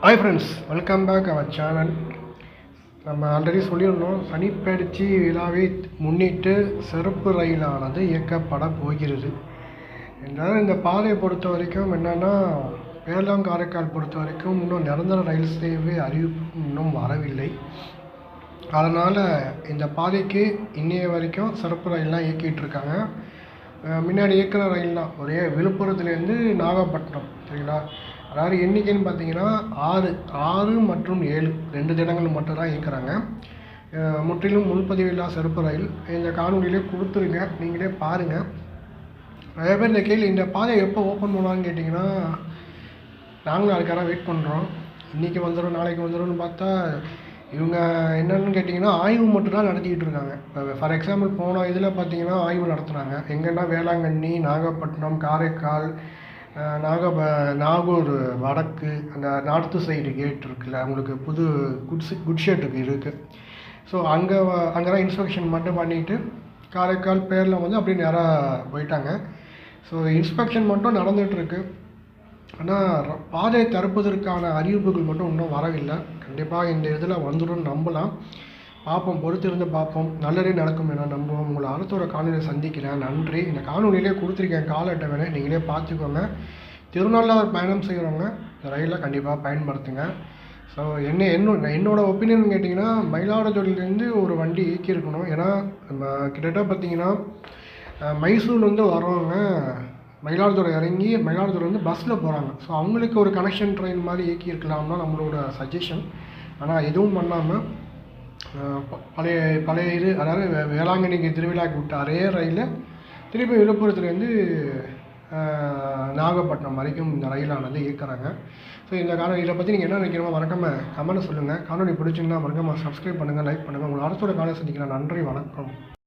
Hi friends, welcome back our channel. நம்ம already சொல்லியிருந்தோம், சனிப்பெயர்ச்சி விழாவை முன்னிட்டு சிறப்பு ரயிலானது இயக்கப்பட போகிறது. என்றாலும் இந்த பாதையை பொறுத்த வரைக்கும் என்னென்னா, பேர்லாங் காரைக்கால் பொறுத்த வரைக்கும் இன்னும் நிரந்தர ரயில் சேவை அறிவிப்பு இன்னும் வரவில்லை. அதனால் இந்த பாதைக்கு இன்னைய வரைக்கும் சிறப்பு ரயில்லாம் இயக்கிட்டு இருக்காங்க. முன்னாடி இயக்கிற ரயில்லாம் ஒரே விழுப்புரத்துலேருந்து நாகப்பட்டினம், சரிங்களா? அதாவது எண்ணிக்கைன்னு பார்த்தீங்கன்னா 6 மற்றும் 7 2 தினங்கள் மட்டும்தான் இயக்குறாங்க. முற்றிலும் முன்பதிவில்லா சிறப்பு ரயில் இந்த காணொலியிலே கொடுத்துருங்க, நீங்களே பாருங்கள். நிறைய பேர் இந்த கேள்வி, இந்த பாதையை எப்போ ஓப்பன் பண்ணுவான்னு கேட்டிங்கன்னா, நாங்களும் அதுக்காக வெயிட் பண்ணுறோம். இன்றைக்கி வந்துடும், நாளைக்கு வந்துடும்னு பார்த்தா இவங்க என்னென்னு கேட்டிங்கன்னா ஆய்வு மட்டும்தான் நடத்திக்கிட்டு இருக்காங்க. இப்போ ஃபார் எக்ஸாம்பிள் போன இதில் பார்த்தீங்கன்னா ஆய்வு நடத்துகிறாங்க. எங்கன்னா வேளாங்கண்ணி, நாகப்பட்டினம், காரைக்கால், நாகூர் வடக்கு, அந்த நார்த்து சைடு கேட் இருக்குல்ல, அவங்களுக்கு புது குட்ஷெட்டுக்கு இருக்குது. ஸோ அங்கெல்லாம் இன்ஸ்பெக்ஷன் மட்டும் பண்ணிவிட்டு காரைக்கால் பேரில் வந்து அப்படியே நேராக போயிட்டாங்க. ஸோ இன்ஸ்பெக்ஷன் மட்டும் நடந்துகிட்ருக்கு. ஆனால் பாதை திறப்பதற்கான அறிவிப்புகள் மட்டும் இன்னும் வரவில்லை. கண்டிப்பாக இந்த இதில் வந்துடும் நம்பலாம். பார்ப்போம், பொறுத்திருந்து பார்ப்போம். நல்லதே நடக்கும் என நம்புவோம். உங்களை அடுத்த ஒரு காணொலியில் சந்திக்கிறேன். நன்றி. இந்த காணொலியிலே கொடுத்துருக்கேன் கால அட்டவணை, நீங்களே பார்த்துக்கோங்க. திருநள்ளாறு பயணம் செய்கிறவங்க இந்த ரயிலை கண்டிப்பாக பயன்படுத்துங்க. ஸோ என்னோடய ஒப்பீனியன் கேட்டிங்கன்னா, மயிலாடுதுறையிலேருந்து ஒரு வண்டி இயக்கியிருக்கணும். ஏன்னா நம்ம கிட்டத்தட்ட பார்த்திங்கன்னா மைசூர்லேருந்து வரவங்க மயிலாடுதுறை இறங்கி மயிலாடுதுறை வந்து பஸ்ஸில் போகிறாங்க. ஸோ அவங்களுக்கு ஒரு கனெக்ஷன் ட்ரெயின் மாதிரி இயக்கியிருக்கலாம் தான் நம்மளோட சஜஷன். ஆனால் எதுவும் பண்ணாமல் பழைய இது, அதாவது வேளாங்கண்ணிக்கு திருவிழாக்கு விட்ட அதே ரயிலில் திருப்பி விழுப்புரத்துலேருந்து நாகப்பட்டினம் வரைக்கும் இந்த ரயிலானது இயக்குறாங்க. ஸோ இந்த இதை பற்றி நீங்கள் என்ன நினைக்கிறோமோ மறக்காமல் கமெண்ட் சொல்லுங்கள். காணொலி பிடிச்சிங்கன்னா மறக்காமல் சப்ஸ்கிரைப் பண்ணுங்கள், லைக் பண்ணுங்கள். உங்களை அடுத்த ஒரு காலை சந்திக்கிறேன். நன்றி, வணக்கம்.